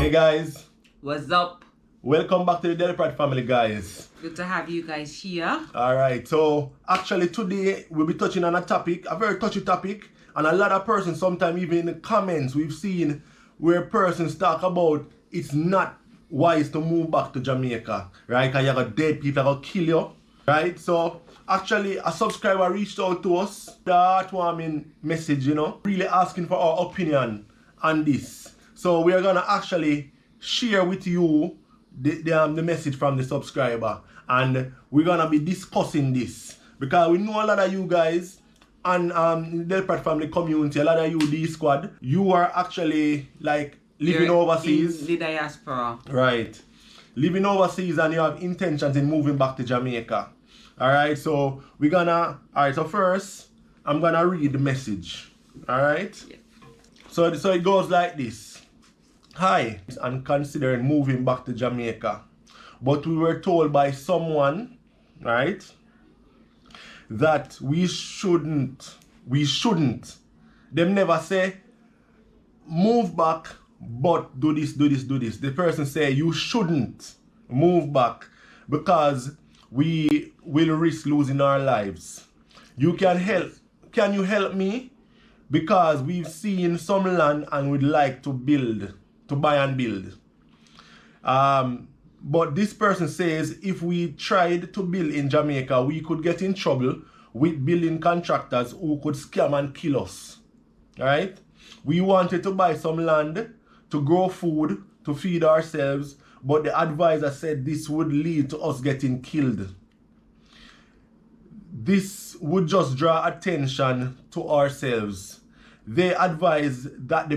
Hey guys, What's up? welcome back to the Delpratt family, guys. Good to have you guys here. Alright, so actually today we'll be touching on a topic, a very touchy topic, and a lot of persons, sometimes even in the comments, we've seen where persons talk about it's not wise to move back to Jamaica, right? Because you got dead people that will kill you, right? So actually a subscriber reached out to us, the heartwarming message, really asking for our opinion on this. So we are gonna actually share with you the message from the subscriber, and we're gonna be discussing this because we know a lot of you guys and the Delpratt family community, a lot of you D squad, you are actually like living overseas. In the diaspora. Right. Living overseas and you have intentions in moving back to Jamaica. Alright, so so first I'm gonna read the message. Alright? Yeah. So it goes like this. Hi, I'm considering moving back to Jamaica, but we were told by someone, right, that we shouldn't. Them never say move back, but do this. The person say you shouldn't move back because we will risk losing our lives. You can help. Can you help me? Because we've seen some land and we'd like to buy and build. But this person says if we tried to build in Jamaica, we could get in trouble with building contractors who could scam and kill us. Right? We wanted to buy some land to grow food, to feed ourselves, but the advisor said this would lead to us getting killed. This would just draw attention to ourselves. They advise that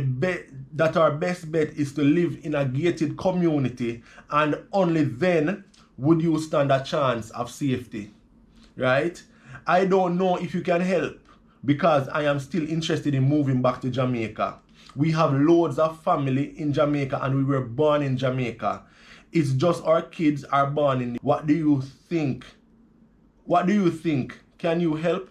that our best bet is to live in a gated community, and only then would you stand a chance of safety. Right? I don't know if you can help because I am still interested in moving back to Jamaica. We have loads of family in Jamaica and we were born in Jamaica. It's just our kids are born in. What do you think? Can you help?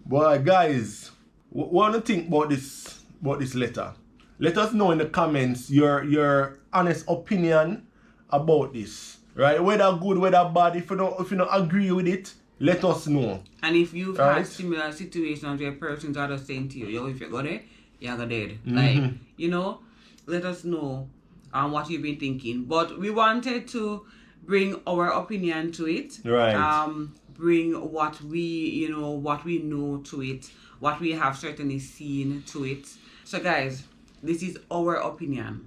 Boy, guys, what do you think about this letter? Let us know in the comments your honest opinion about this. Right? Whether good, whether bad. If you don't agree with it, let us know. And if you've had similar situations where persons are just saying to you, yo, if you go there, you're gonna dead. Like, let us know what you've been thinking. But we wanted to bring our opinion to it. Right. Bring what we know to it, what we have certainly seen to it. So guys, this is our opinion.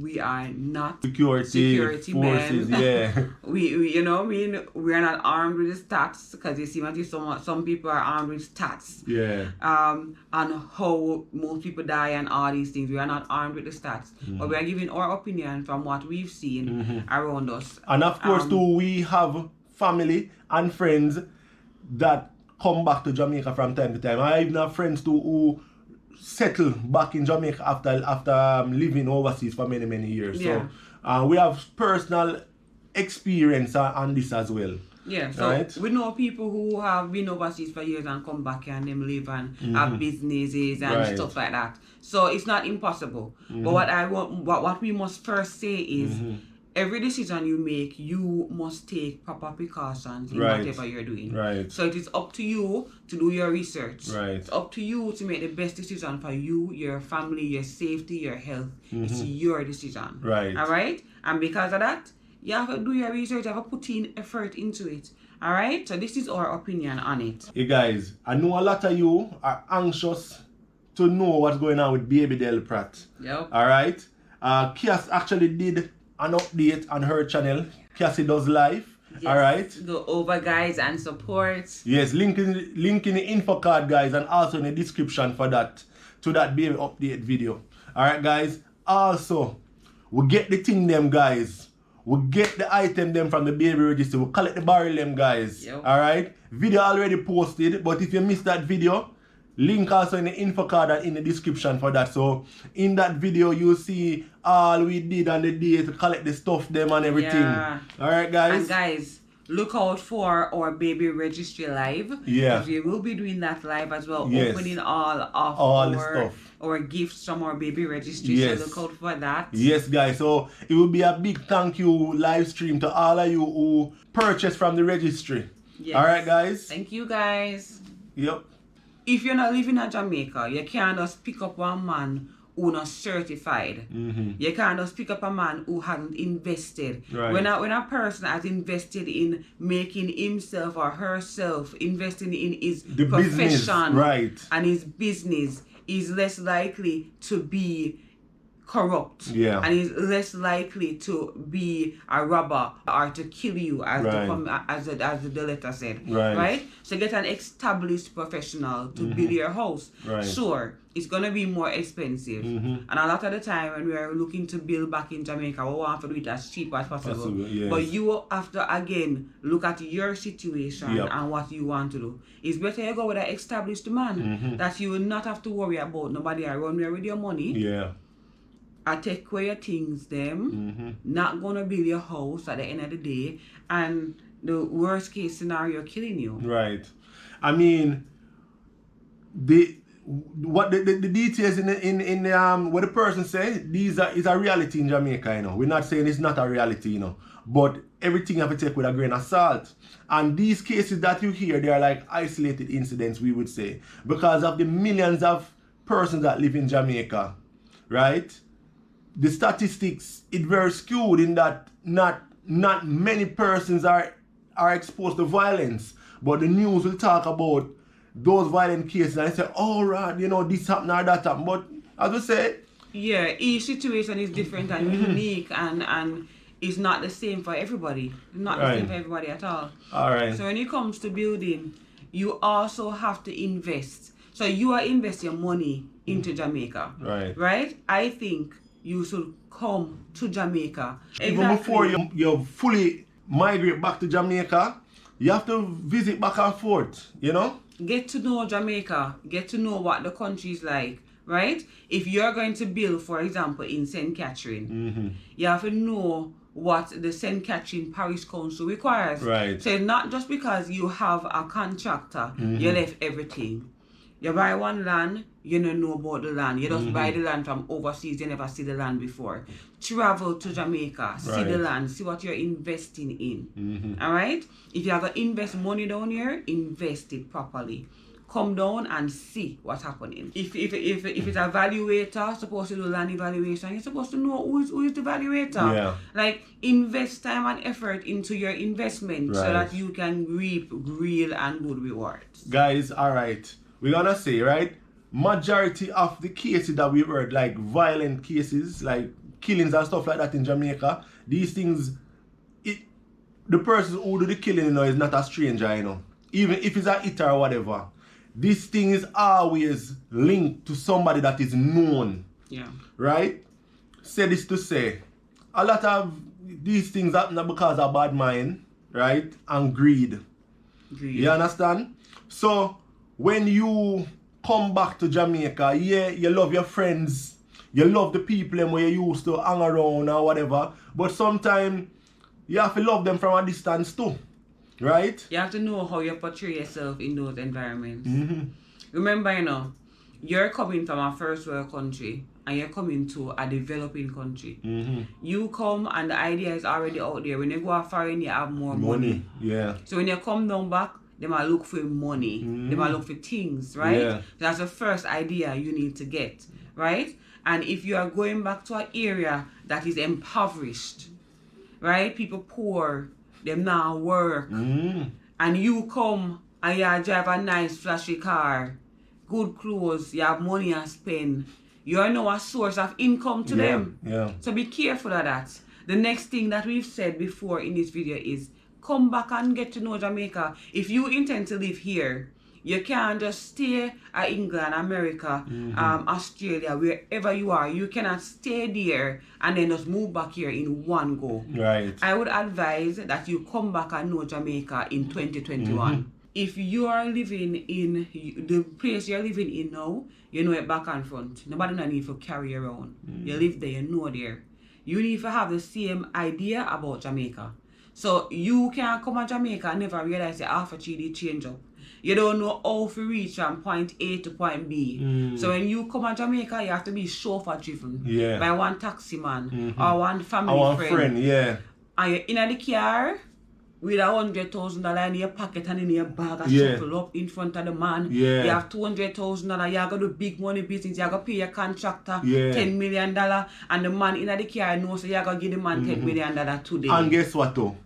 We are not security forces, men. Yeah. we are not armed with the stats, because you see some people are armed with stats. Yeah. And how most people die and all these things. We are not armed with the stats. But we are giving our opinion from what we've seen around us. And of course too, we have family and friends that come back to Jamaica from time to time. I even have friends too who settle back in Jamaica after living overseas for many years. Yeah. So we have personal experience on this as well. Yeah, so right? We know people who have been overseas for years and come back here and them live and have businesses and stuff like that. So it's not impossible. But what we must first say is every decision you make, you must take proper precautions in whatever you're doing. Right. So it is up to you to do your research. Right. It's up to you to make the best decision for you, your family, your safety, your health. It's your decision. Right. All right? And because of that, you have to do your research, you have to put in effort into it. All right? So this is our opinion on it. Hey guys, I know a lot of you are anxious to know what's going on with baby Delpratt. Yep. All right? Kias actually did an update on her channel, Cassie Does Life. Yes. All right. Go over, guys, and support. Yes, link in the info card, guys, and also in the description for that baby update video. All right, guys. Also, we get the thing them, guys. We get the item them from the baby registry. We collect the barrel them, guys. Yep. All right. Video already posted, but if you missed that video, link also in the info card and in the description for that. So in that video you'll see all we did on the day to collect the stuff them and everything. Yeah. Alright guys? And guys, look out for our baby registry live. Yeah. We will be doing that live as well, Yes. opening all of the stuff. our gifts from our baby registry. Yes. So look out for that. Yes, guys. So it will be a big thank you live stream to all of you who purchased from the registry. Yes. All right, guys. Thank you, guys. Yep. If you're not living in Jamaica, you can't just pick up one man who not certified. You can't just pick up a man who hasn't invested. Right. When a person has invested in making himself or herself, investing in his profession business, right, and his business, is less likely to be corrupt, Yeah. and is less likely to be a robber or to kill you, as the letter said. Right. So get an established professional to build your house. Right. Sure, it's gonna be more expensive, and a lot of the time when we are looking to build back in Jamaica, we want to do it as cheap as possible. Yes. But you have to again look at your situation Yep. and what you want to do. It's better you go with an established man that you will not have to worry about nobody around there with your money. Yeah. I take away your things, them, not gonna build your house at the end of the day, and the worst case scenario killing you. Right. I mean, the details in what the person said, is a reality in Jamaica, you know. We're not saying it's not a reality, you know. But everything you have to take with a grain of salt. And these cases that you hear, they are like isolated incidents, we would say, because of the millions of persons that live in Jamaica, right? The statistics, it's very skewed in that not many persons are exposed to violence, but the news will talk about those violent cases and say, oh right, you know, this happened or that happened. But as we say, yeah, each situation is different and unique, and it's not the same for everybody. It's not the same for everybody at all. All right. So when it comes to building, you also have to invest. So you are investing money into Jamaica. Right. Right? I think you should come to Jamaica. Even before you fully migrate back to Jamaica, you have to visit back and forth, you know? Get to know Jamaica. Get to know what the country is like, right? If you're going to build, for example, in St. Catherine, you have to know what the St. Catherine Parish Council requires. Right. So not just because you have a contractor, you left everything. You buy one land, you don't know about the land. You just buy the land from overseas, you never see the land before. Travel to Jamaica, see the land, see what you're investing in. All right? If you have to invest money down here, invest it properly. Come down and see what's happening. If it's a valuator supposed to do land evaluation, you're supposed to know who is the valuator. Yeah. Like, invest time and effort into your investment so that you can reap real and good rewards. Guys, all right. We're gonna say, right, majority of the cases that we've heard, like violent cases, like killings and stuff like that in Jamaica, these things, the person who do the killing, you know, is not a stranger, you know. Even if it's a hitter or whatever, this thing is always linked to somebody that is known. Yeah. Right? Say this to say, a lot of these things happen because of bad mind, right? And greed. You understand? So, when you come back to Jamaica, yeah, you love your friends, you love the people them where you used to hang around or whatever, but sometimes you have to love them from a distance too, right? You have to know how you portray yourself in those environments. Remember, you know, you're coming from a first world country and you're coming to a developing country. You come and the idea is already out there. When you go out foreign, you have more money. Yeah. So when you come down back, they might look for money. They might look for things, right? Yeah. That's the first idea you need to get, right? And if you are going back to an area that is impoverished, right? People poor, them now work. And you come and you drive a nice flashy car, good clothes, you have money to spend. You're now a source of income to them. Yeah. So be careful of that. The next thing that we've said before in this video is come back and get to know Jamaica. If you intend to live here, you can't just stay at England, America, Australia, wherever you are. You cannot stay there and then just move back here in one go. Right. I would advise that you come back and know Jamaica in 2021. If you are living in the place you're living in now, you know it back and front. Nobody no need to carry around. You live there, you know there. You need to have the same idea about Jamaica. So you can come to Jamaica and never realize the half a tree change up. You don't know how to reach from point A to point B. So when you come to Jamaica, you have to be chauffeur driven by one taxi man or one family friend. Yeah. And you're in the car with $100,000 in your pocket and in your bag and shuffle up in front of the man. Yeah. You have $200,000, you have to do big money business, you have to pay your contractor $10 million, and the man in the car knows so you have to give the man $10 million today. And guess what though?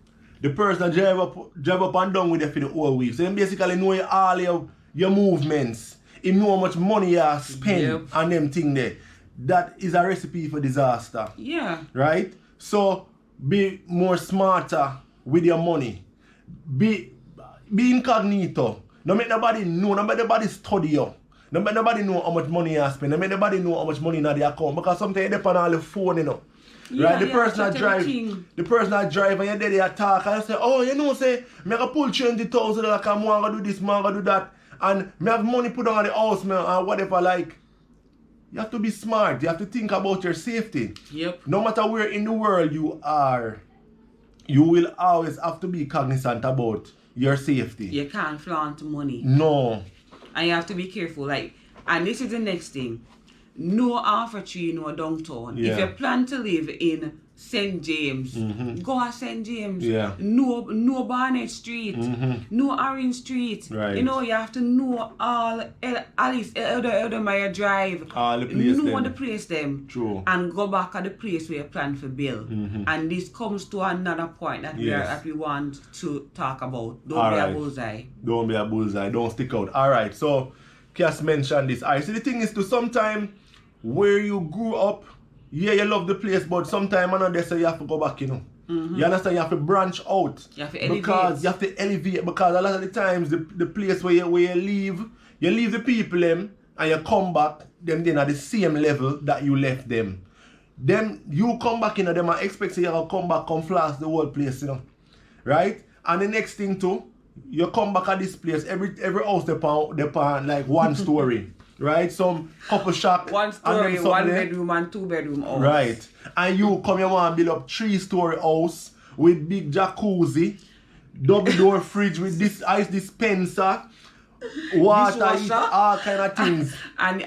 The person that drive up and down with you for the whole week. So he basically know all your movements. He know how much money you spend on them thing there. That is a recipe for disaster. Yeah. Right? So be more smarter with your money. Be incognito. Don't make nobody know. Don't make nobody study you. Don't make nobody know how much money you spend. Don't make nobody know how much money in the account. Because sometimes you depend on the phone, you know. Yeah, right, the person that drive and you're there, they talk and you say, oh, you know, say, I can pull $20,000 because I want to do this, I want to do that, and I have money put on the house, man, or whatever, like, you have to be smart, you have to think about your safety. Yep. No matter where in the world you are, you will always have to be cognizant about your safety. You can't flaunt money. No. And you have to be careful, like, and this is the next thing. No half tree, no downtown. Yeah. If you plan to live in St. James, go to St. James. Yeah. No Barnett Street, no Orange Street. Right. You know, you have to know all Alice Eldermeyer Drive. All the place know the place them. True. And go back at the place where you plan for build. And this comes to another point that we want to talk about. Don't be a bullseye. Don't be a bullseye. Don't stick out. Alright, so Cass mentioned this. Alright, so the thing is to sometime where you grew up, yeah, you love the place, but sometime another say you have to go back, you know. You understand? You have to branch out. You have to elevate. Because you have to elevate, because a lot of the times the place where you leave the people them and you come back, them then at the same level that you left them. Then you come back, you know, them and expect you to come back, come flash the whole place, you know. Right? And the next thing too, you come back at this place, every house they pan like one story. Right? Some couple shack. One story, one bedroom and two bedroom house. Right. And you come here and build up 3-story house with big jacuzzi, double door fridge with this ice dispenser, water, heat, all kind of things. and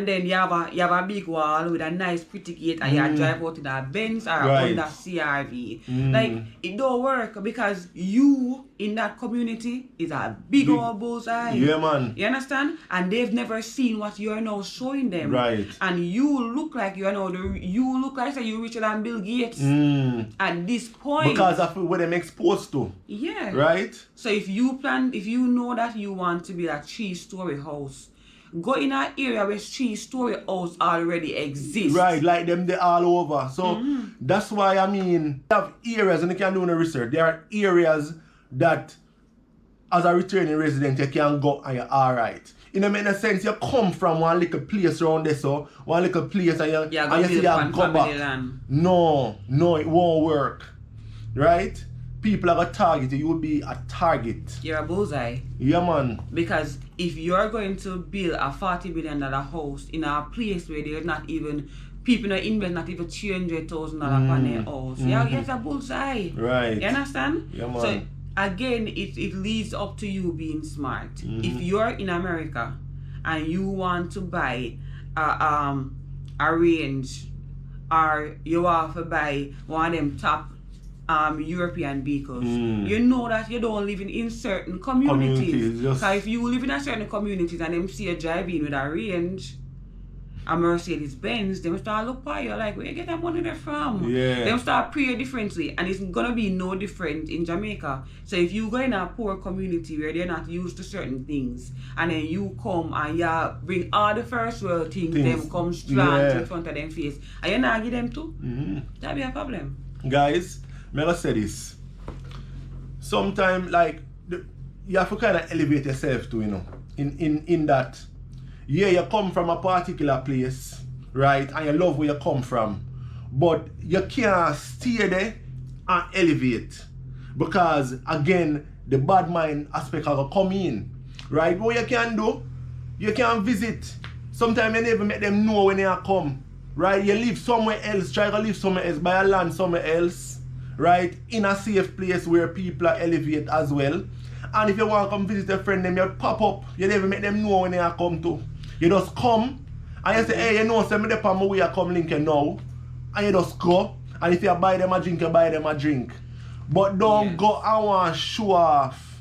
then you have a big wall with a nice pretty gate and you drive out in a Benz or Honda CRV. Like, it don't work because you in that community is a big old bullseye. Yeah, man. You understand? And they've never seen what you're now showing them. Right. And you look like you're now you look like you're richer than Bill Gates at this point. Because of what them exposed to. Yeah. Right? So if you know that you want to build a 3-story house, go in an area where 3-story house already exists. Right, like them they all over. So that's why I mean, you have areas, and you can do no research. There are areas that as a returning resident you can go and you're alright. In a sense, you come from one little place around there, so one little place and you see you go back. Land. No, it won't work. Right? People are going to target you. You will be a target. You're a bullseye. Yeah, man. Because if you're going to build a $40 billion house in a place where there's not even, people not invest not even $300,000 on their house, you're a bullseye. Right. You understand? Yeah, man. So again, it leads up to you being smart. If you're in America and you want to buy a range, or you want to buy one of them top European vehicles, you know that you don't live in certain communities. Because if you live in a certain communities and them see you driving with a range, a Mercedes Benz, them start look at you like, where you get that money there from? Yeah. Them start pray differently, and it's gonna be no different in Jamaica. So if you go in a poor community where they're not used to certain things, and then you come and you bring all the first world things. Them come strong in front of them face, and you not give them to, that'd be a problem. Guys, may I say this? Sometimes, like, you have to kind of elevate yourself too, you know, in that. Yeah, you come from a particular place, right, and you love where you come from, but you can't stay there and elevate, because again, the bad mind aspect will come in, right? What you can do, you can visit. Sometimes you never make them know when they come, right? You live somewhere else, try to live somewhere else, buy a land somewhere else, right? In a safe place where people are elevate as well. And if you want to come visit a friend, them you pop up. You never make them know when they are come to. You just come and you say, hey, you know, send me the on my way, I come link you now. And you just go. And if you buy them a drink, you buy them a drink. But don't go and want to show off.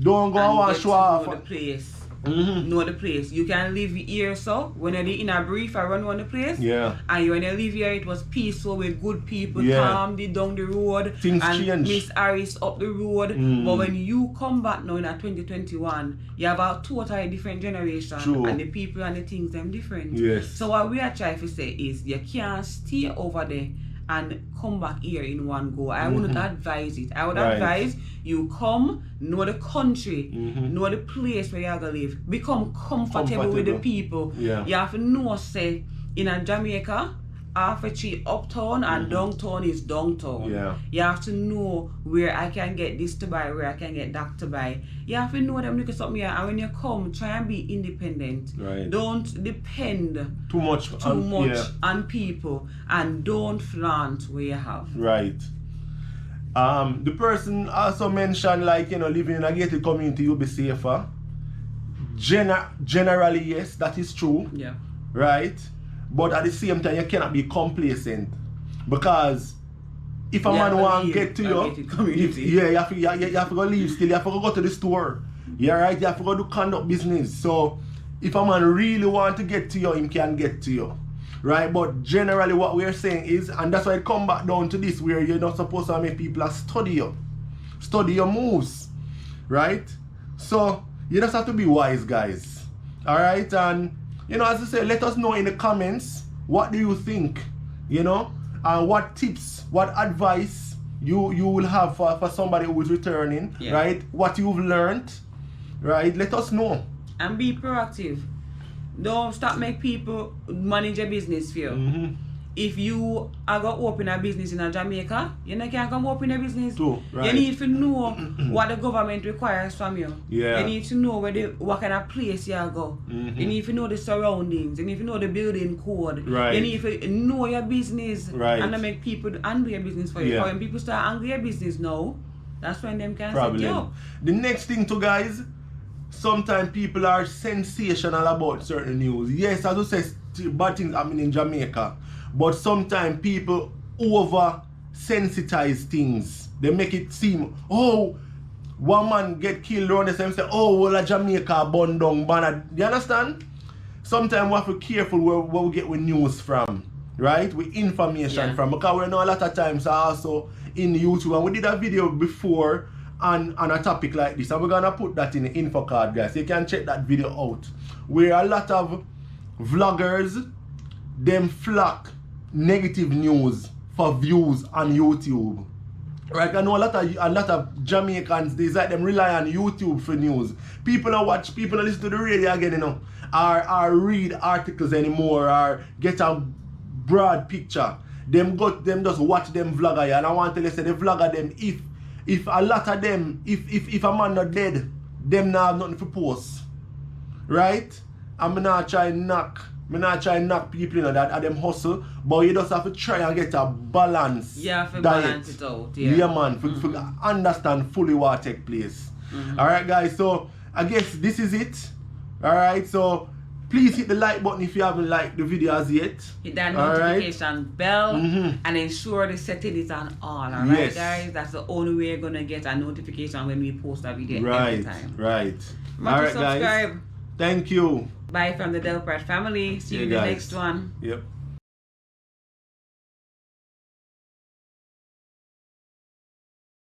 Don't go and want to show off. Know the place. Know the place. You can live here, so when you're in a brief, I run the place. Yeah. And when you live here, it was peaceful with good people, calm down the road. Things and change. Miss Harris up the road. But when you come back now in 2021, you have a totally different generation. True. And the people and the things them different. Yes. So what we are trying to say is you can't stay over there and come back here in one go. I wouldn't advise it. I would advise you come, know the country, know the place where you're going to live, become comfortable with the people. Yeah. You have to know, say, in a Jamaica, half-a-tree uptown and downtown is downtown. Yeah. You have to know where I can get this to buy, where I can get that to buy. You have to know them look at something here, and when you come, try and be independent. Right. Don't depend too much on people, and don't flaunt what you have. Right. The person also mentioned, like, you know, living in a gated community, you'll be safer. Generally, yes, that is true. Yeah. Right? But at the same time, you cannot be complacent. Because if a man want to get to you, you have to go leave still. You have to go to the store. Yeah, right? You have to go do conduct business. So, if a man really want to get to you, he can get to you. Right? But generally what we're saying is, and that's why it come back down to this, where you're not supposed to make people study you. Study your moves. Right? So, you just have to be wise, guys. Alright? And, you know, as I say, let us know in the comments, what do you think? You know? And what tips, what advice you will have for somebody who is returning. Right? What you've learned. Right? Let us know. And be proactive. Don't stop make people manage your business for you. If you are going to open a business in Jamaica, you can't come open a business. True, right. You need to know what the government requires from you. Yeah. You need to know what kind of place you go. You need to know the surroundings. You need to know the building code. Right. You need to know your business. Right. And not make people handle your business for you. Yeah. Because when people start handling your business now, that's when them can set you up. The next thing too, guys, sometimes people are sensational about certain news. Yes, as you say, bad things happen in Jamaica. But sometimes people over sensitize things. They make it seem, oh, one man get killed around the same, say, oh, well, Jamaica burned down, banner. You understand? Sometimes we have to be careful where we get with news from, right? With information from. Because we know a lot of times also in YouTube, and we did a video before on a topic like this, and we're gonna put that in the info card, guys. You can check that video out. Where a lot of vloggers, them flock negative news for views on YouTube. Right, I know a lot of Jamaicans, they like them rely on YouTube for news. People don't watch, people don't listen to the radio again, you know, or read articles anymore, or get a broad picture. Them just watch them vlogger, and I want to tell you, say the vlogger them, if a lot of them, if a man not dead, them not have nothing to post. Right? I'm not trying to knock people, you know, that them hustle, but you just have to try and get a balance. Yeah, for diet. balance it out. Yeah, man, for understand fully what take place. Alright, guys, so I guess this is it. Alright, so please hit the like button if you haven't liked the video as yet. Hit that notification bell and ensure the setting is on all. Alright, guys? That's the only way you're gonna get a notification when we post a video every time. Right. Alright, guys. subscribe. Thank you. Bye from the Delpratt family. See you in the next one. Yep.